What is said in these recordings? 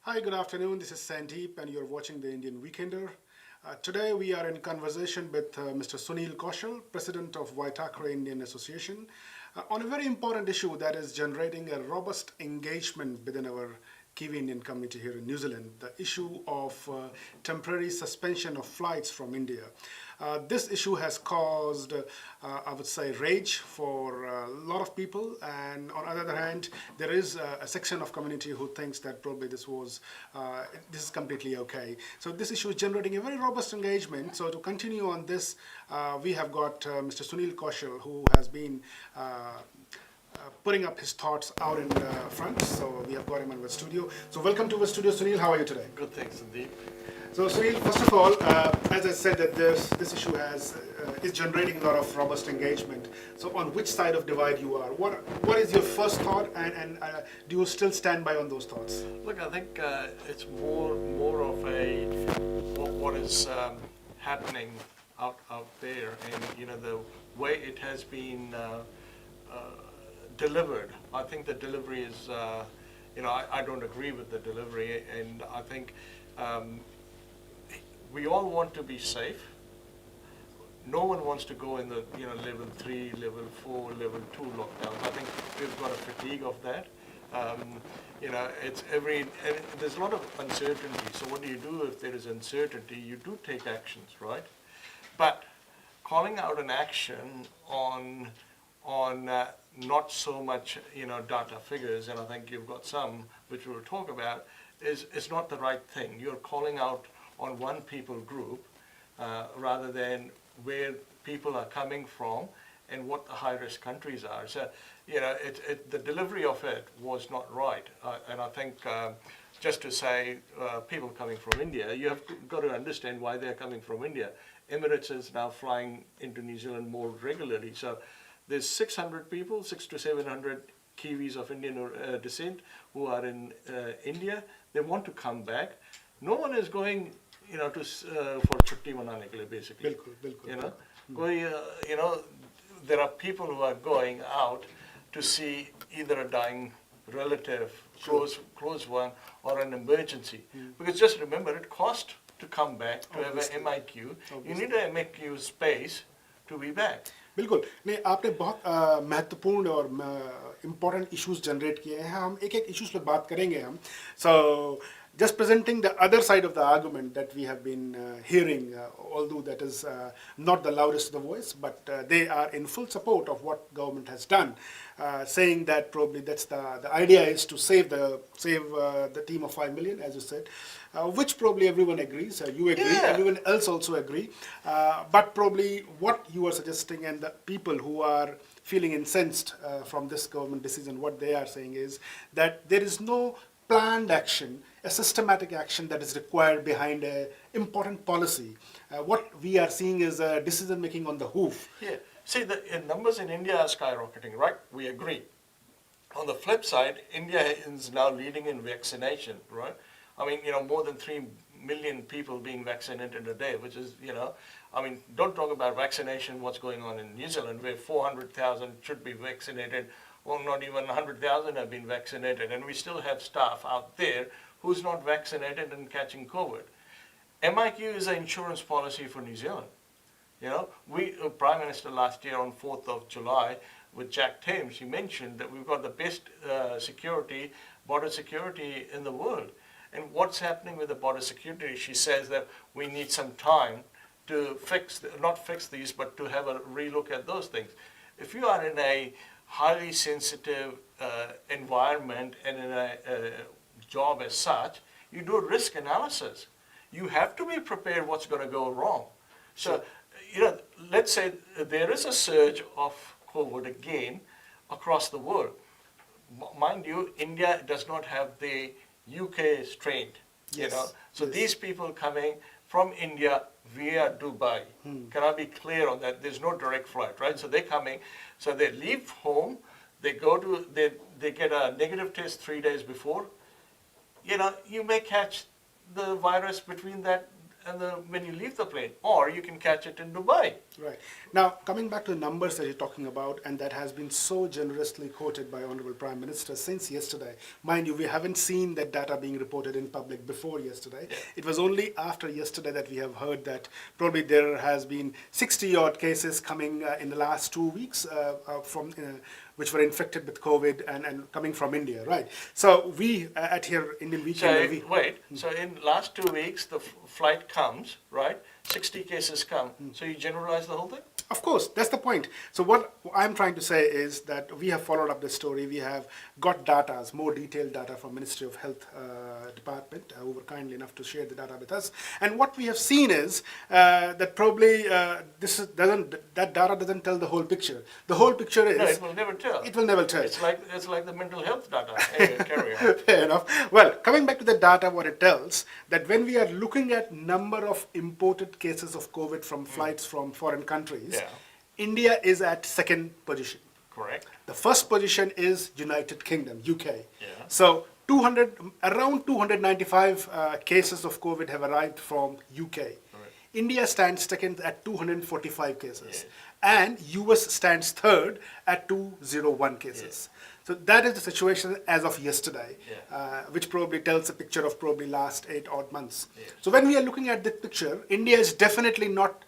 Hi, good afternoon. This is Sandeep, and you're watching the Indian Weekender. Today, we are in conversation with Mr. Sunil Kaushal, President of Waitakere Indian Association, on a very important issue that is generating a robust engagement within our Kiwi Indian community here in New Zealand, the issue of temporary suspension of flights from India. This issue has caused, I would say, rage for a lot of people, and on the other hand, there is a section of community who thinks that probably this is completely okay. So this issue is generating a very robust engagement. So to continue on this, we have got Mr. Sunil Kaushal, who has been putting up his thoughts out in front. So we have got him in the studio. So welcome to the studio, Sunil. How are you today? Good, thanks, Sandeep. So Sunil, first of all, as I said, that this issue is generating a lot of robust engagement. So on which side of divide you are? What is your first thought, and do you still stand by on those thoughts? Look, I think it's more of a what is happening out there, and the way it has been delivered. I think the delivery is, I don't agree with the delivery, and I think we all want to be safe. No one wants to go in the level 3, level 4, level 2 lockdowns. I think we've got a fatigue of that. And there's a lot of uncertainty. So what do you do if there is uncertainty? You do take actions, right? But calling out an action on not so much data figures, and I think you've got some which we'll talk about, is not the right thing. You're calling out on one people group rather than where people are coming from and what the high-risk countries are. So, the delivery of it was not right. And I think just to say people coming from India, you have got to understand why they're coming from India. Emirates is now flying into New Zealand more regularly. So there's 600 people, 600 to 700 Kiwis of Indian descent who are in India. They want to come back. No one is going for chutti manane ke liye, basically. Bilkul. There are people who are going out to see either a dying relative, close one, or an emergency. Because just remember, it costs to come back, to have an MIQ. You need a MIQ space to be back. बिल्कुल नहीं, आपने बहुत महत्वपूर्ण और important issues generate किए हैं. हम एक इश्यूज पे बात करेंगे हम. So just presenting the other side of the argument that we have been hearing, although that is not the loudest of the voice, but they are in full support of what government has done, saying that probably that's the idea is to save the team of 5 million, as you said, which probably everyone agrees. You agree, Yeah. everyone else also agree, but probably what you are suggesting and the people who are feeling incensed from this government decision, what they are saying is that there is no planned action, a systematic action that is required behind an important policy. What we are seeing is decision making on the hoof. Yeah. See, the numbers in India are skyrocketing, right? We agree. On the flip side, India is now leading in vaccination, right? I mean, more than 3 million people being vaccinated a day, which is, don't talk about vaccination, what's going on in New Zealand, where 400,000 should be vaccinated. Well, not even 100,000 have been vaccinated, and we still have staff out there who's not vaccinated and catching COVID. MIQ is an insurance policy for New Zealand. We, Prime Minister last year on 4th of July, with Jack Thames, he mentioned that we've got the best border security in the world. And what's happening with the border security? She says that we need some time to not fix these, but to have a relook at those things. If you are in a highly sensitive environment and in a job as such, you do a risk analysis. You have to be prepared what's going to go wrong. So, let's say there is a surge of COVID again across the world. Mind you, India does not have the UK strain, Yes. So Yes. these people coming from India via Dubai. Can I be clear on that? There's no direct flight, right? So they're coming, so they leave home, they get a negative test 3 days before. You may catch the virus between that when you leave the plane, or you can catch it in Dubai. Right. Now, coming back to the numbers that you're talking about, and that has been so generously quoted by Honorable Prime Minister since yesterday. Mind you, we haven't seen that data being reported in public before yesterday. Yeah. It was only after yesterday that we have heard that probably there has been 60-odd cases coming in the last 2 weeks from which were infected with COVID and coming from India, right? So we at here Indian Weekend. So in last 2 weeks, the flight comes, right? 60 cases come. So you generalize the whole thing? Of course, that's the point. So what I'm trying to say is that we have followed up the story. We have got data, more detailed data from Ministry of Health Department, who were kindly enough to share the data with us. And what we have seen is that probably that data doesn't tell the whole picture. The whole picture is... No, it will never tell. It will never tell. It's like the mental health data. Anyway, carry on. Fair enough. Well, coming back to the data, what it tells, that when we are looking at number of imported cases of COVID from flights from foreign countries, Yeah. India is at second position. Correct. The first position is United Kingdom, UK. Yeah. So around 295 cases of COVID have arrived from UK. India stands second at 245 cases. Yeah. And US stands third at 201 cases. So that is the situation as of yesterday, which probably tells a picture of probably last 8 odd months. Yeah. So when we are looking at this picture, India is definitely not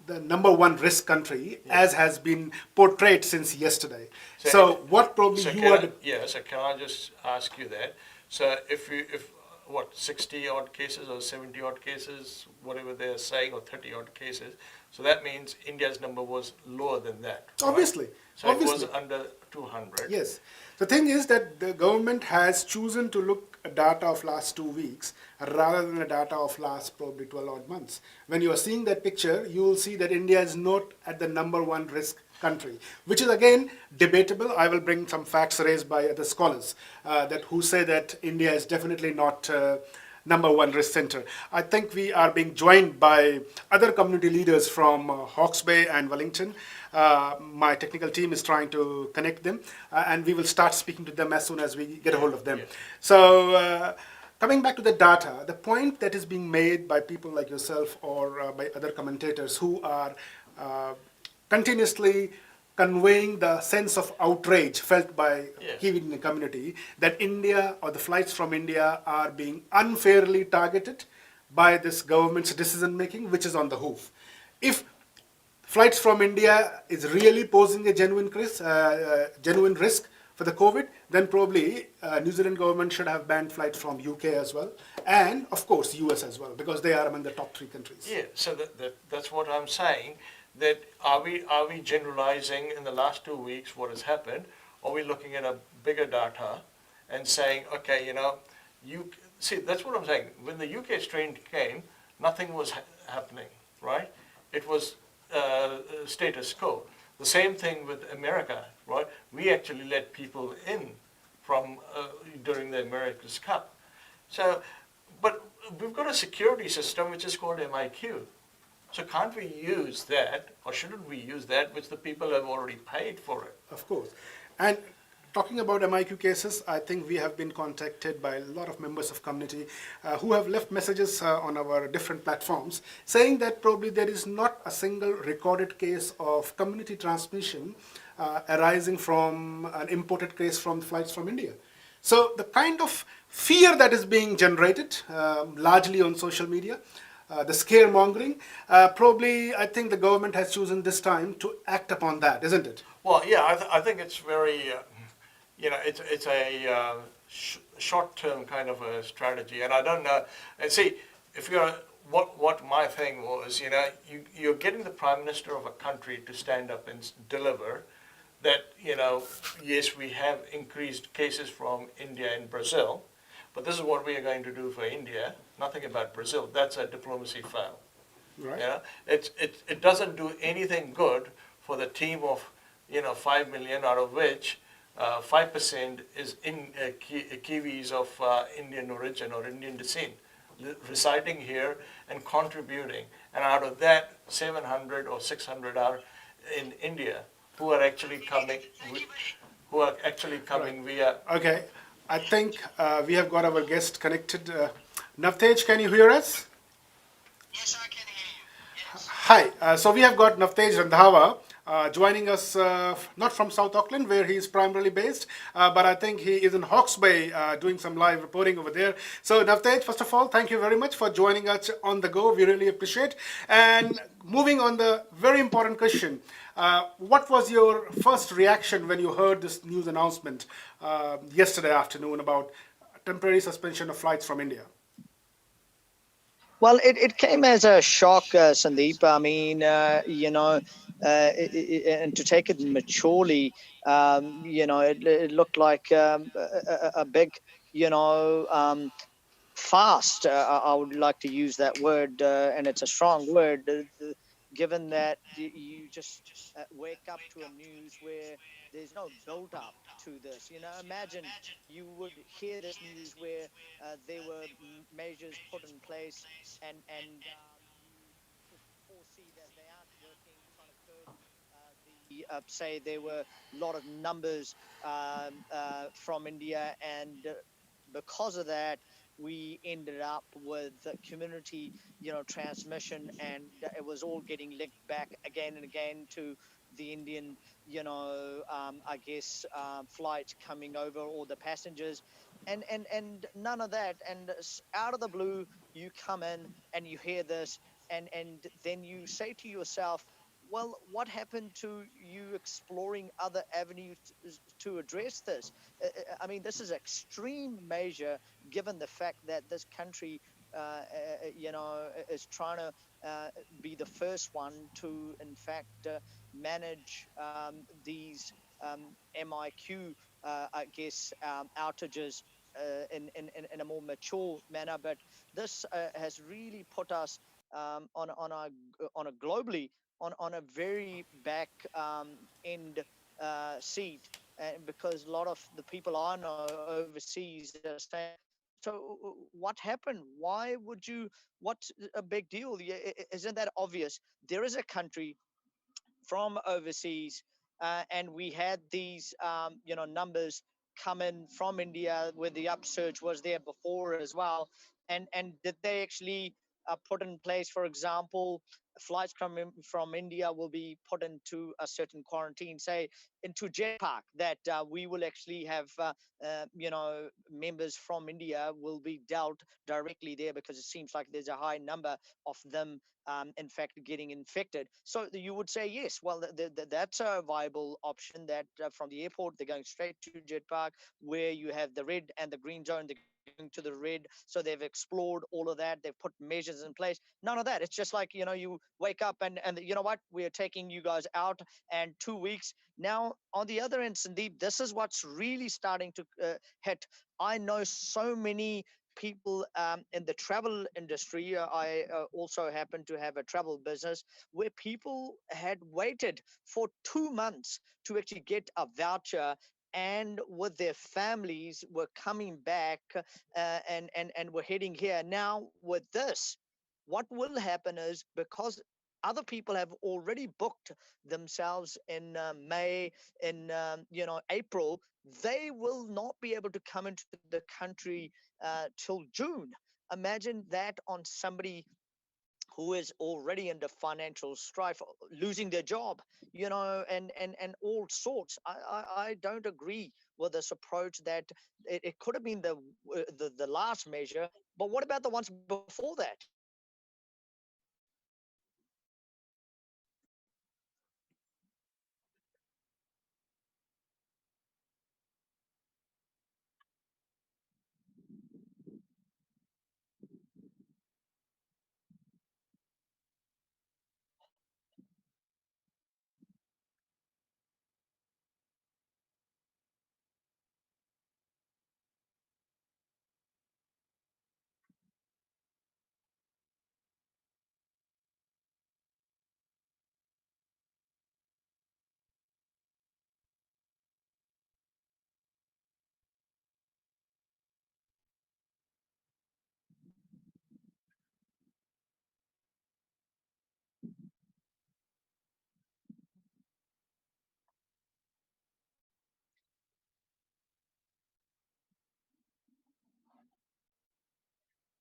the number one risk country as has been portrayed since yesterday. So what probably So you are... so can I just ask you that? So if 60 odd cases or 70 odd cases, whatever they're saying, or 30 odd cases, so that means India's number was lower than that. Right? Obviously. So it was under 200. Yes. The thing is that the government has chosen to look at data of last 2 weeks rather than the data of last probably 12 odd months. When you are seeing that picture, you will see that India is not at the number one risk country, which is again debatable. I will bring some facts raised by other scholars who say that India is definitely not number one risk center. I think we are being joined by other community leaders from Hawke's Bay and Wellington. My technical team is trying to connect them, and we will start speaking to them as soon as we get a hold of them. Yeah. So coming back to the data, the point that is being made by people like yourself or by other commentators who are continuously conveying the sense of outrage felt by Kiwi in the community that India or the flights from India are being unfairly targeted by this government's decision making, which is on the hoof. If flights from India is really posing a genuine risk for the COVID, then probably New Zealand government should have banned flights from UK as well, and of course US as well, because they are among the top 3 countries. Yeah, so that's what I'm saying. That are we generalizing in the last 2 weeks what has happened? Or are we looking at a bigger data and saying, okay, you see, that's what I'm saying. When the UK strain came, nothing was happening, right? It was status quo. The same thing with America, right? We actually let people in from during the America's Cup. So, but we've got a security system which is called MIQ. So can't we use that, or shouldn't we use that, which the people have already paid for it? Of course. And talking about MIQ cases, I think we have been contacted by a lot of members of community who have left messages on our different platforms saying that probably there is not a single recorded case of community transmission arising from an imported case from flights from India. So the kind of fear that is being generated largely on social media, the scaremongering, probably I think the government has chosen this time to act upon that, isn't it? Well, yeah, I think it's very, it's a short-term kind of a strategy, and I don't know. And see, if you're what my thing was, you're getting the prime minister of a country to stand up and deliver that, yes, we have increased cases from India and Brazil, but this is what we are going to do for India. Nothing about Brazil. That's a diplomacy fail. Right. It doesn't do anything good for the team of 5 million, out of which 5% is in Kiwis of Indian origin or Indian descent, residing here and contributing. And out of that, 700 or 600 are in India, who are actually coming. Via. Okay, I think we have got our guest connected. Navtej, can you hear us? Hi, so we have got Navtej Randhawa joining us, not from South Auckland, where he is primarily based, but I think he is in Hawke's Bay doing some live reporting over there. So, Navtej, first of all, thank you very much for joining us on the go. We really appreciate. And moving on the very important question, what was your first reaction when you heard this news announcement yesterday afternoon about temporary suspension of flights from India? Well, it came as a shock, Sandeep. I mean, and to take it maturely, it looked like a big, you know, fast. I would like to use that word, and it's a strong word, given that you just wake up to a news where there's no build up to this. Imagine you would hear this news where there were measures put in place, and you could foresee that they aren't working, trying to curb say there were a lot of numbers from India, and because of that, we ended up with community, transmission, and it was all getting linked back again and again to the Indian, I guess, flights coming over, or the passengers, and none of that. And out of the blue, you come in and you hear this, and then you say to yourself, well, what happened to you exploring other avenues to address this? I mean, this is extreme measure, given the fact that this country, is trying to be the first one to, in fact, manage these MIQ, I guess, outages in a more mature manner. But this has really put us on a globally on a very back end seat, because a lot of the people I know overseas are saying, so what happened? Why would you? What's a big deal? Isn't that obvious? There is a country from overseas, and we had these, numbers come in from India, where the upsurge was there before as well. And did they actually put in place, for example, flights coming from India will be put into a certain quarantine, say into Jet Park, that we will actually have, members from India will be dealt directly there, because it seems like there's a high number of them, in fact, getting infected. So you would say yes. Well, that's a viable option. That from the airport they're going straight to Jet Park, where you have the red and the green zone. They're going to the red, so they've explored all of that. They've put measures in place. None of that. It's just like, you wake up, and you know what? We're taking you guys out, and 2 weeks. Now, on the other end, Sandeep, this is what's really starting to hit. I know so many people in the travel industry. I also happen to have a travel business, where people had waited for 2 months to actually get a voucher, and with their families were coming back, and were heading here. Now, with this, what will happen is, because other people have already booked themselves in May, in April, they will not be able to come into the country till June. Imagine that on somebody who is already under financial strife, losing their job, and all sorts. I don't agree with this approach that it could have been the last measure, but what about the ones before that?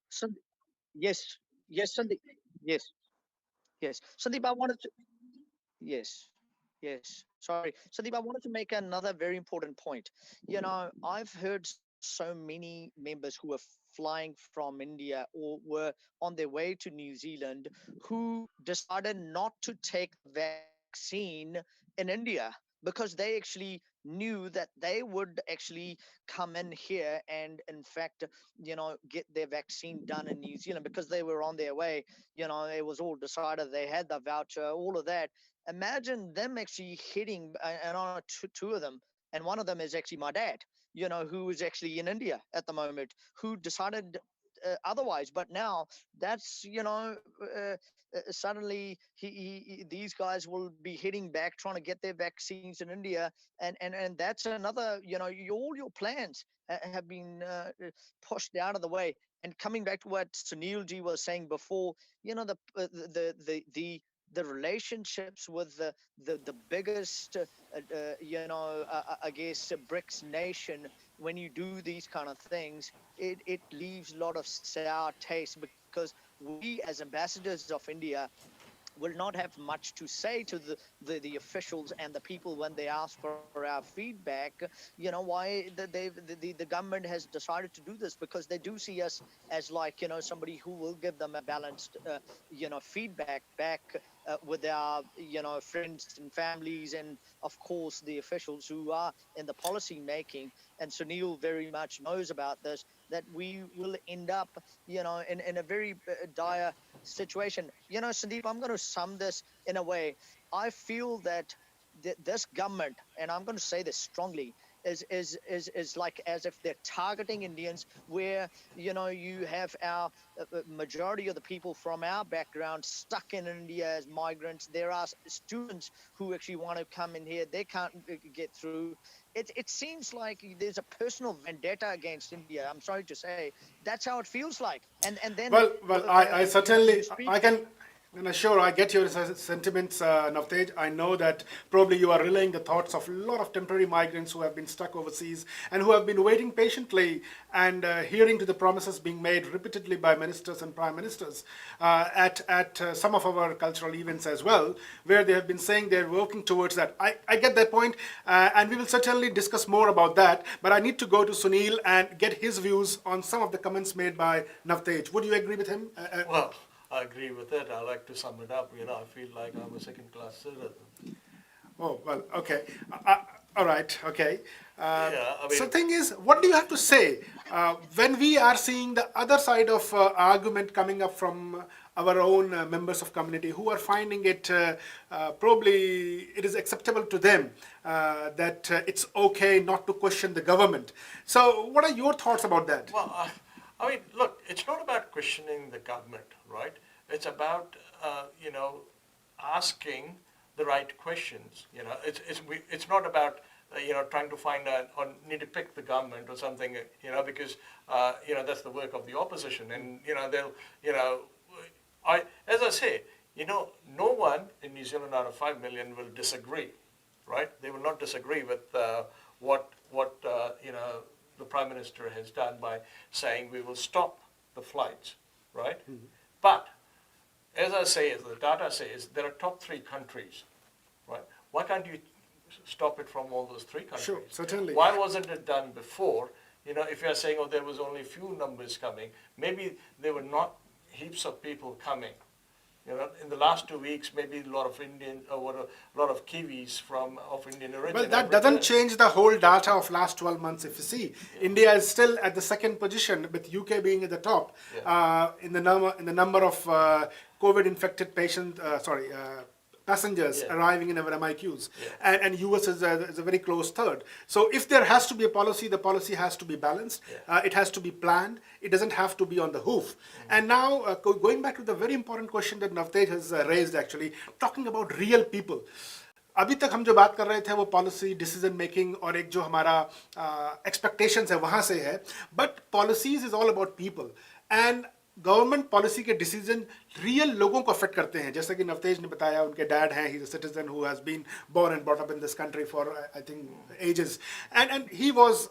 So, yes, yes, Sandeep. Yes, yes. Sandeep, I wanted to. Yes, yes. Sorry, Sandeep, I wanted to make another very important point. I've heard so many members who are flying from India or were on their way to New Zealand who decided not to take the vaccine in India because they actually knew that they would actually come in here and, in fact, get their vaccine done in New Zealand because they were on their way. It was all decided. They had the voucher, all of that. Imagine them actually hitting, and on two of them, and one of them is actually my dad, who is actually in India at the moment, who decided otherwise. But now that's, suddenly these guys will be heading back, trying to get their vaccines in India, and that's another, all your plans have been pushed out of the way. And coming back to what Sunil ji was saying before, the relationships with the biggest I guess BRICS nation, when you do these kind of things, it leaves a lot of sour taste, because we as ambassadors of India will not have much to say to the officials and the people when they ask for our feedback. Why the government has decided to do this, because they do see us as, like, somebody who will give them a balanced feedback back, with our friends and families, and of course the officials who are in the policy making. And Sunil very much knows about this, that we will end up in a very dire situation. Sandeep, I'm going to sum this in a way. I feel that this government, and I'm going to say this strongly, is like as if they're targeting Indians, where you have our majority of the people from our background stuck in India as migrants. There are students who actually want to come in here, they can't get through. It seems like there's a personal vendetta against India. I'm sorry to say, that's how it feels like. And then Well, I you certainly, speak. I can, and sure, I get your sentiments, Navtej. I know that probably you are relaying the thoughts of a lot of temporary migrants who have been stuck overseas and who have been waiting patiently and hearing to the promises being made repeatedly by ministers and prime ministers at some of our cultural events as well, where they have been saying they're working towards that. I get that point, and we will certainly discuss more about that. But I need to go to Sunil and get his views on some of the comments made by Navtej. Would you agree with him? Well, I agree with it. I like to sum it up. I feel like I'm a second-class citizen. Oh, well, okay. All right, okay. Yeah, I So mean, thing is, what do you have to say when we are seeing the other side of argument coming up from our own members of community who are finding it probably it is acceptable to them that it's okay not to question the government. So what are your thoughts about that? well, I mean, look, it's not about questioning the government, right? It's about, asking the right questions. It's not about, trying to find or need to pick the government or something, because, that's the work of the opposition. And, they'll, as I say, no one in New Zealand out of 5 million will disagree, right? They will not disagree with what the Prime Minister has done by saying we will stop the flights, right? Mm-hmm. But as I say, as the data says, there are top 3 countries, right? Why can't you stop it from all those 3 countries? Sure, certainly. Why wasn't it done before? If you're saying, oh, there was only few numbers coming, maybe there were not heaps of people coming. In the last 2 weeks, maybe a lot of Indian, or a lot of Kiwis of Indian origin. Well, that doesn't change the whole data of last 12 months. If you see, India is still at the second position, with UK being at the top in the number of COVID-infected passengers arriving in our MIQs, and US is a very close third. So if there has to be a policy, the policy has to be balanced. It has to be planned. It doesn't have to be on the hoof. And now going back to the very important question that Navtej has raised, actually talking about real people. अभी तक हम जो बात कर रहे थे वो policy decision making और एक जो हमारा एक्सपेक्टेशंस है वहाँ से है, but policies is all about people. And government policy के डिसीजन रियल लोगों को अफेक्ट करते हैं, जैसे कि नवतेज ने बताया उनके डैड हैं, he is a citizen who has been born and brought up in this country for I think ages, and he was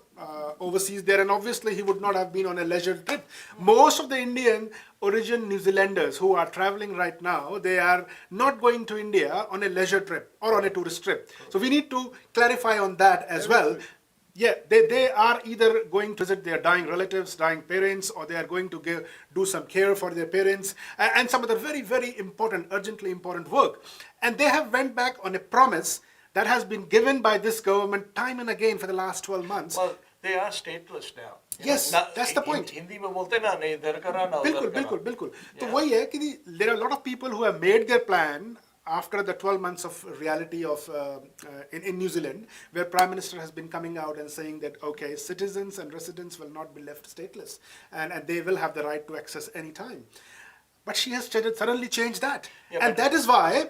overseas there, and obviously he would not have been on a leisure trip. Most of the Indian origin New Zealanders who are traveling right now, they are not going to India on a leisure trip or on a tourist trip. So we need to clarify on that as well. Yeah, they are either going to visit their dying relatives, dying parents, or they are going to do some care for their parents, and some other very, very important, urgently important work. And they have went back on a promise that has been given by this government time and again for the last 12 months. Well, they are stateless now. Yes, that's the point. Hindi में बोलते ना नहीं इधर करा ना उधर बिल्कुल करा. बिल्कुल बिल्कुल. तो वही है कि there are a lot of people who have made their plan after the 12 months of reality of in New Zealand, where Prime Minister has been coming out and saying that okay, citizens and residents will not be left stateless, and they will have the right to access any time. But she has suddenly changed that, and that is why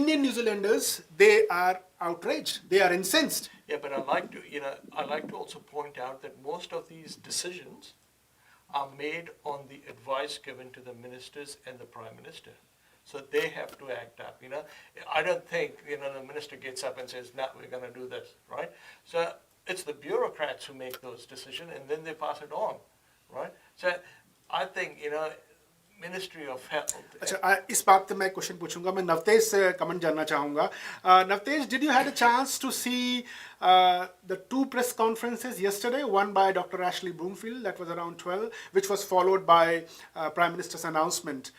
Indian New Zealanders, they are outraged, they are incensed. Yeah, but I like to also point out that most of these decisions are made on the advice given to the ministers and the Prime Minister. So they have to act up, I don't think, the minister gets up and says, no, we're going to do this, right? So it's the bureaucrats who make those decisions and then they pass it on, right? So I think, Ministry of Health. अच्छा, इस बात पे मैं question पूछूंगा, मैं नवतेज से comment जानना चाहूंगा. Navtej, did you had a chance to see the two press conferences yesterday, one by Dr. Ashley Bloomfield, that was around 12, which was followed by Prime Minister's announcement.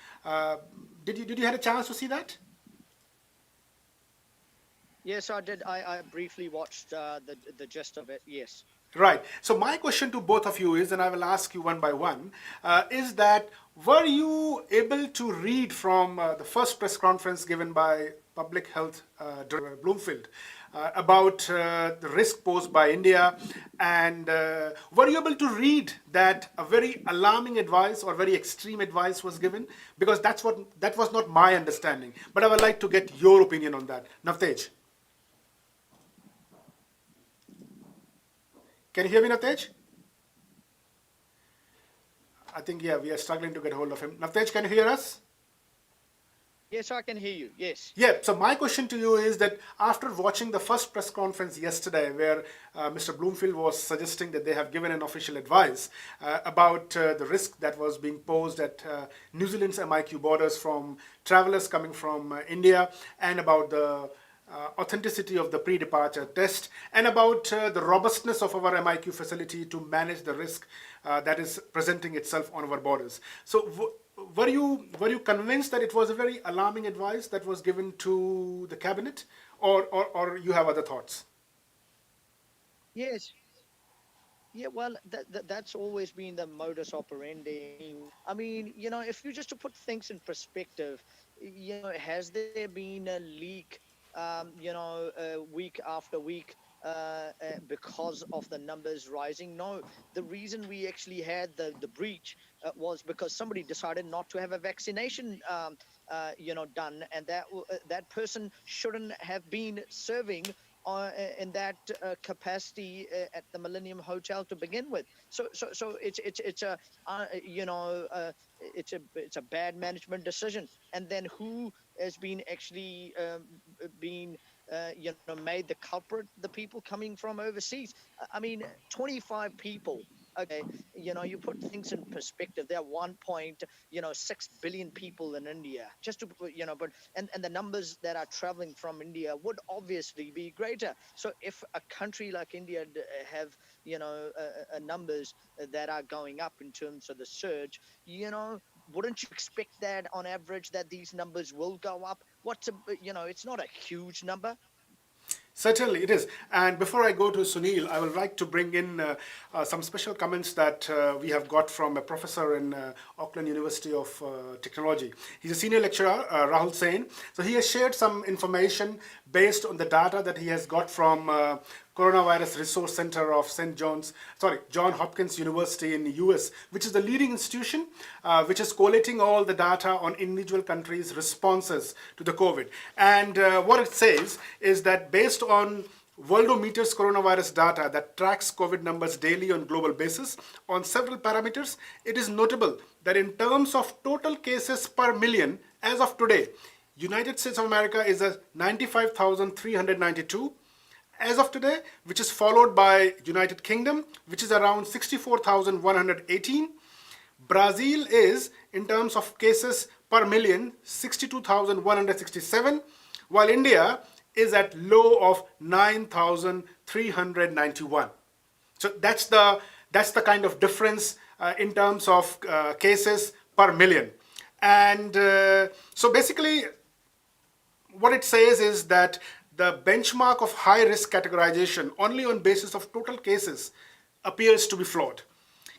Did you had a chance to see that? Yes, I did. I briefly watched the gist of it. Yes. Right. So my question to both of you is, and I will ask you one by one, is that were you able to read from the first press conference given by Public Health Director Bloomfield about the risk posed by India, and were you able to read that a very alarming advice or very extreme advice was given? Because that was not my understanding, but I would like to get your opinion on that. Navtej. Can you hear me, Navtej? I think, yeah, we are struggling to get hold of him. Navtej, can you hear us? Yes, I can hear you. Yes. Yeah, so my question to you is that after watching the first press conference yesterday, where Mr. Bloomfield was suggesting that they have given an official advice about the risk that was being posed at New Zealand's MIQ borders from travelers coming from India, and about the authenticity of the pre-departure test, and about the robustness of our MIQ facility to manage the risk that is presenting itself on our borders. So were you convinced that it was a very alarming advice that was given to the cabinet, or you have other thoughts? Yes. Yeah, well, that's always been the modus operandi. I mean, if you just to put things in perspective, has there been a leak, week after week because of the numbers rising? No, the reason we actually had the breach was because somebody decided not to have a vaccination, done, and that person shouldn't have been serving in that capacity at the Millennium Hotel to begin with. So it's a bad management decision. And then who has been actually made the culprit? The people coming from overseas. I mean, 25 people. Okay, you put things in perspective. There are 1.6 billion people in India. Just to but and the numbers that are traveling from India would obviously be greater. So if a country like India have numbers that are going up in terms of the surge, wouldn't you expect that on average that these numbers will go up? It's not a huge number. Certainly it is. And before I go to Sunil, I would like to bring in some special comments that we have got from a professor in Auckland University of Technology. He's a senior lecturer, Rahul Sain. So he has shared some information based on the data that he has got from Coronavirus Resource Center of Johns Hopkins University in the US, which is the leading institution which is collating all the data on individual countries' responses to the COVID. And what it says is that based on Worldometer's coronavirus data that tracks COVID numbers daily on global basis on several parameters, it is notable that in terms of total cases per million, as of today, United States of America is at 95,392 as of today, which is followed by United Kingdom, which is around 64,118. Brazil is, in terms of cases per million, 62,167, while India is at low of 9,391. So that's the kind of difference in terms of cases per million. And so basically, what it says is that the benchmark of high risk categorization only on basis of total cases appears to be flawed.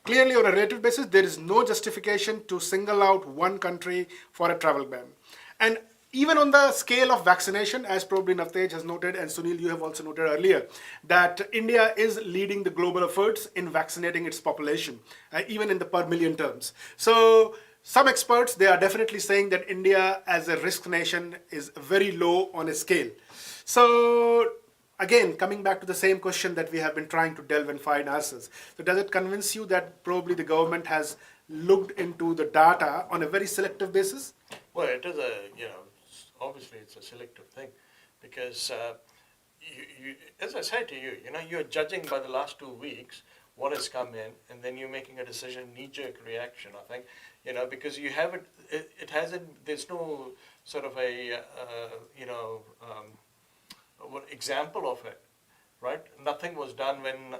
Clearly, on a relative basis, there is no justification to single out one country for a travel ban. And even on the scale of vaccination, as probably Navtej has noted, and Sunil, you have also noted earlier, that India is leading the global efforts in vaccinating its population, even in the per million terms. So some experts, they are definitely saying that India as a risk nation is very low on a scale. So again, coming back to the same question that we have been trying to delve and find answers. So does it convince you that probably the government has looked into the data on a very selective basis? Well, it is obviously it's a selective thing because as I said to you, you're judging by the last 2 weeks what has come in, and then you're making a decision, knee-jerk reaction, I think, because you haven't, it hasn't, there's no sort of a, what example of it, right? Nothing was done when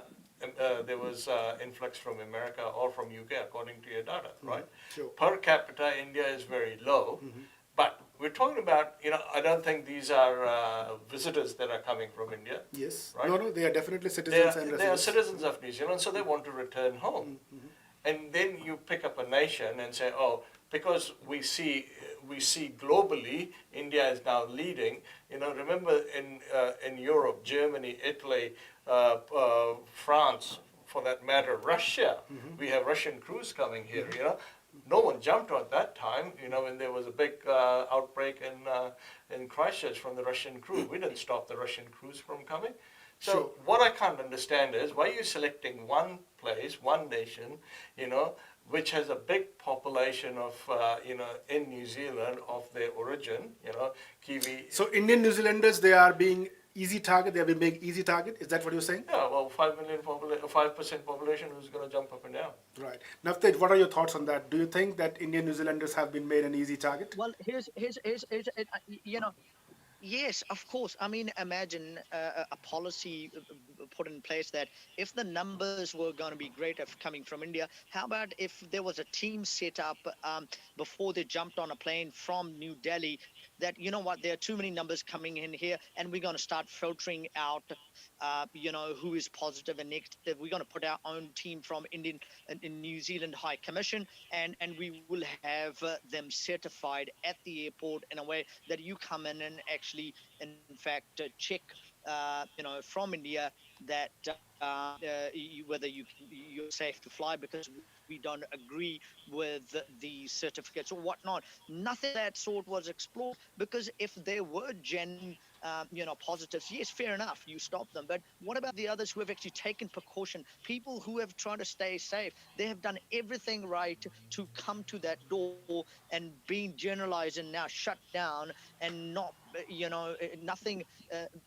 there was influx from America or from UK, according to your data, right? Sure. Per capita, India is very low, but we're talking about, I don't think these are visitors that are coming from India. Yes. Right? No, they are definitely citizens and residents. They are citizens of New Zealand, so they want to return home. And then you pick up a nation and say, oh, because we see globally, India is now leading. Remember in Europe, Germany, Italy, France, for that matter, Russia. We have Russian crews coming here. No one jumped at that time. When there was a big outbreak in Christchurch from the Russian crew, we didn't stop the Russian crews from coming. So Sure. what I can't understand is why you're selecting one place, one nation, which has a big population of, in New Zealand of their origin, Kiwi. So Indian New Zealanders, they are being easy target. They have been being easy target. Is that what you're saying? Yeah, well, 5% population who's going to jump up and down. Right. Navtej, what are your thoughts on that? Do you think that Indian New Zealanders have been made an easy target? Well, here's yes, of course. I mean, imagine a policy put in place that if the numbers were going to be great if coming from India, how about if there was a team set up before they jumped on a plane from New Delhi that, what, there are too many numbers coming in here and we're going to start filtering out, who is positive and negative. We're going to put our own team from in New Zealand High Commission and we will have them certified at the airport in a way that you come in and actually, in fact, check, from India that whether you're safe to fly because we don't agree with the certificates or whatnot. Nothing of that sort was explored because if there were genuine, positives, yes, fair enough, you stop them. But what about the others who have actually taken precaution? People who have tried to stay safe. They have done everything right to come to that door and being generalized and now shut down and not, nothing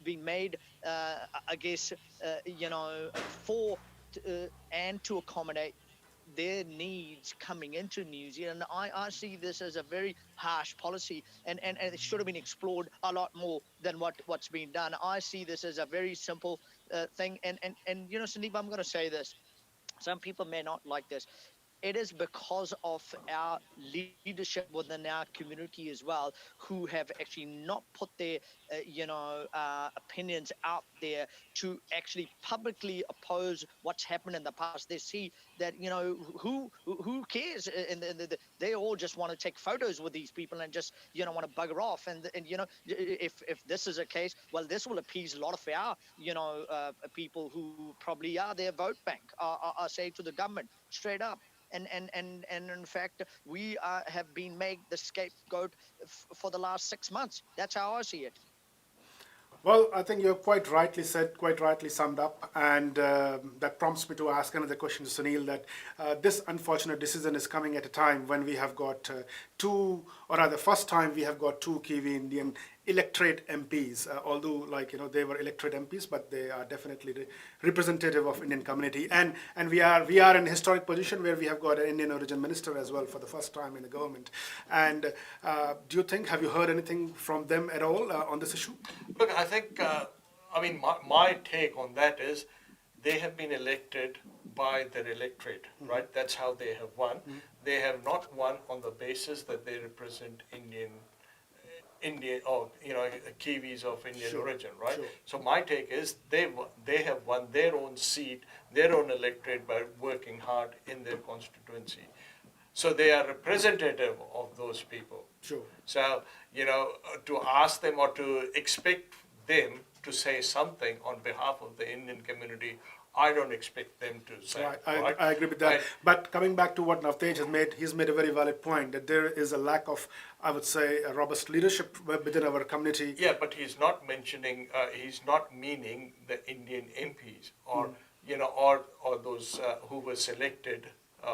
being made, I guess, for and to accommodate their needs coming into New Zealand. I see this as a very harsh policy and it should have been explored a lot more than what's been done. I see this as a very simple thing. And Sandeep, I'm going to say this. Some people may not like this. It is because of our leadership within our community as well, who have actually not put their, opinions out there to actually publicly oppose what's happened in the past. They see that, who cares? And they all just want to take photos with these people and just, want to bugger off. And if this is a case, well, this will appease a lot of our, people who probably are their vote bank. I say to the government straight up. And in fact, we have been made the scapegoat for the last 6 months. That's how I see it. Well, I think you're quite rightly said, quite rightly summed up, and that prompts me to ask another question to Sunil. That this unfortunate decision is coming at a time when we have got two, or rather, first time we have got two Kiwi Indian electorate MPs. Although, like they were electorate MPs, but they are definitely representative of Indian community, and we are in a historic position where we have got an Indian origin minister as well for the first time in the government. And do you think, have you heard anything from them at all on this issue? Look, I think, I mean, my take on that is they have been elected by their electorate, right? That's how they have won. They have not won on the basis that they represent Indian or Kiwis of Indian Sure, origin, right? sure. So my take is they have won their own seat, their own electorate by working hard in their constituency. So they are representative of those people. Sure. So, to ask them or to expect them to say something on behalf of the Indian community, I don't expect them to say. Right, Right? I agree with that. Right. But coming back to what Navtej has made, he's made a very valid point that there is a lack of, I would say, a robust leadership within our community. Yeah, but he's not mentioning, he's not meaning the Indian MPs or, or those who were selected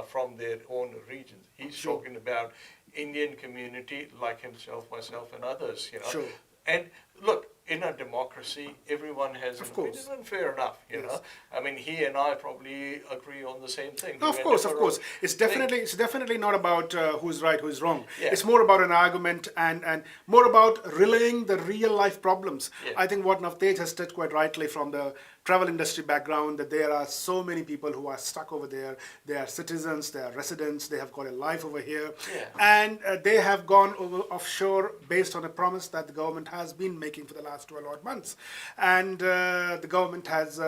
from their own regions. He's Sure. talking about Indian community like himself, myself, and others. Sure. And look, in a democracy, everyone has Of an course. opinion, and fair enough. You Yes. know, I mean, he and I probably agree on the same thing. No, of We course, may of differ course. on It's definitely not about who's right, who's wrong. Yeah. It's more about an argument and more about relaying the real life problems. Yeah. I think what Navtej has said quite rightly from the travel industry background, that there are so many people who are stuck over there. They are citizens, they are residents, they have got a life over here, Yeah. and they have gone over offshore based on a promise that the government has been making for the last 12 odd months, and the government has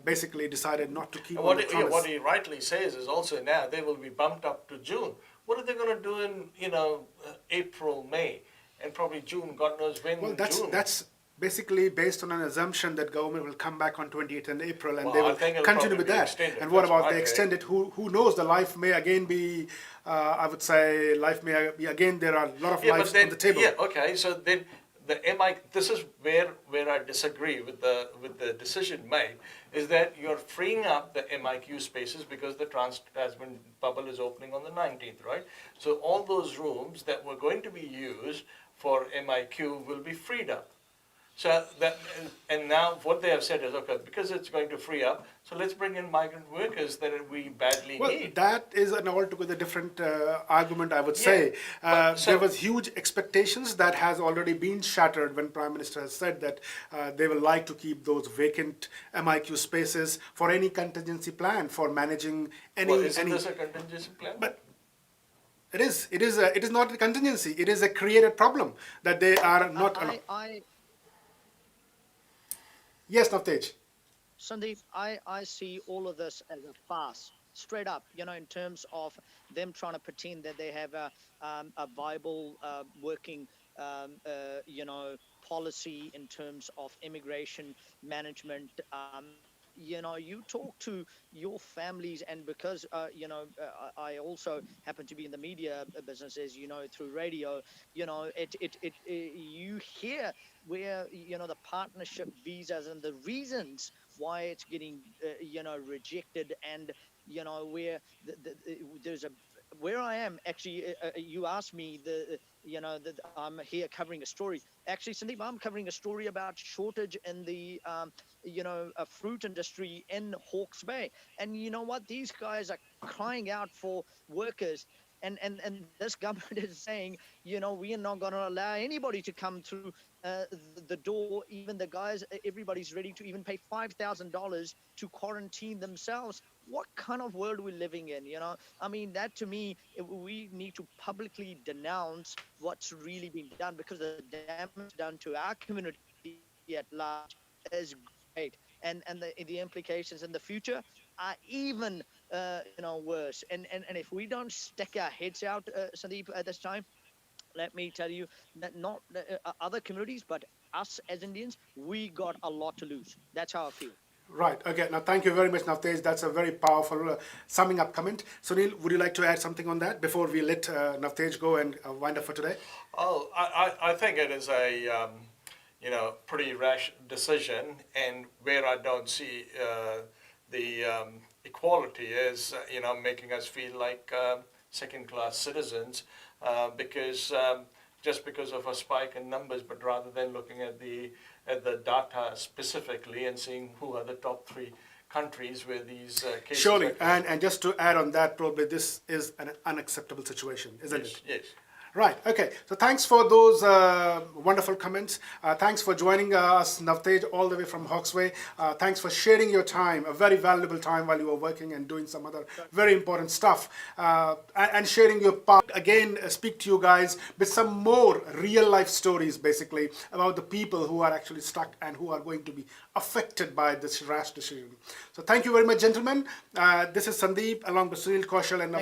basically decided not to keep And on the promise. what he rightly says is also now they will be bumped up to June. What are they going to do in April, May, and probably June? God knows when. Well, June. that's basically based on an assumption that government will come back on 28th and April, and Well, they I will think it'll continue probably with be that. extended. And what That's about my the take. extended? Who knows? The life may again be. I would say life may be again. There are a lot of lives on the table. Yeah, okay. So then the MI. This is where I disagree with the decision made. Is that you're freeing up the MIQ spaces because the Trans-Tasman bubble is opening on the 19th, right? So all those rooms that were going to be used for MIQ will be freed up. So that, and now what they have said is, okay, because it's going to free up, so let's bring in migrant workers that we badly Well, need. that is an altogether different argument, I would Yeah, say. but so- There was huge expectations that has already been shattered when Prime Minister has said that they will like to keep those vacant MIQ spaces for any contingency plan for managing any. Well, isn't any this a contingency plan? but it is not a contingency. It is a created problem that they are not. Yes, Navtej. Sandeep, I see all of this as a farce, straight up, in terms of them trying to pretend that they have a viable working, policy in terms of immigration management. You talk to your families, and because I also happen to be in the media business, as you know, through radio. You hear where the partnership visas and the reasons why it's getting rejected, and where there's a where I am actually. You asked me I'm here covering a story. Actually, Sandeep, I'm covering a story about shortage in the fruit industry in Hawke's Bay. And you know what? These guys are crying out for workers. And this government is saying, we are not going to allow anybody to come through the door. Even the guys, everybody's ready to even pay $5,000 to quarantine themselves. What kind of world we're living in? I mean, that to me, we need to publicly denounce what's really been done, because the damage done to our community at large is great, and the implications in the future are even worse. And if we don't stick our heads out, Sandeep, at this time, let me tell you that not other communities, but us as Indians, we got a lot to lose. That's how I feel. Right. Okay. Now, thank you very much, Navtej. That's a very powerful summing up comment. Sunil, would you like to add something on that before we let Navtej go and wind up for today? Oh, I think it is a pretty rash decision, and where I don't see the equality is, making us feel like second-class citizens because just because of a spike in numbers, but rather than looking at the data specifically and seeing who are the top 3 countries where these cases. Surely, are. and just to add on that, probably this is an unacceptable situation, isn't Yes, it? yes. Right, okay. So thanks for those wonderful comments. Thanks for joining us, Navtej, all the way from Hawkesbury. Thanks for sharing your time, a very valuable time while you were working and doing some other very important stuff. And sharing your part. Again, speak to you guys with some more real life stories, basically, about the people who are actually stuck and who are going to be affected by this rash decision. So thank you very much, gentlemen. This is Sandeep along with Sunil Kaushal and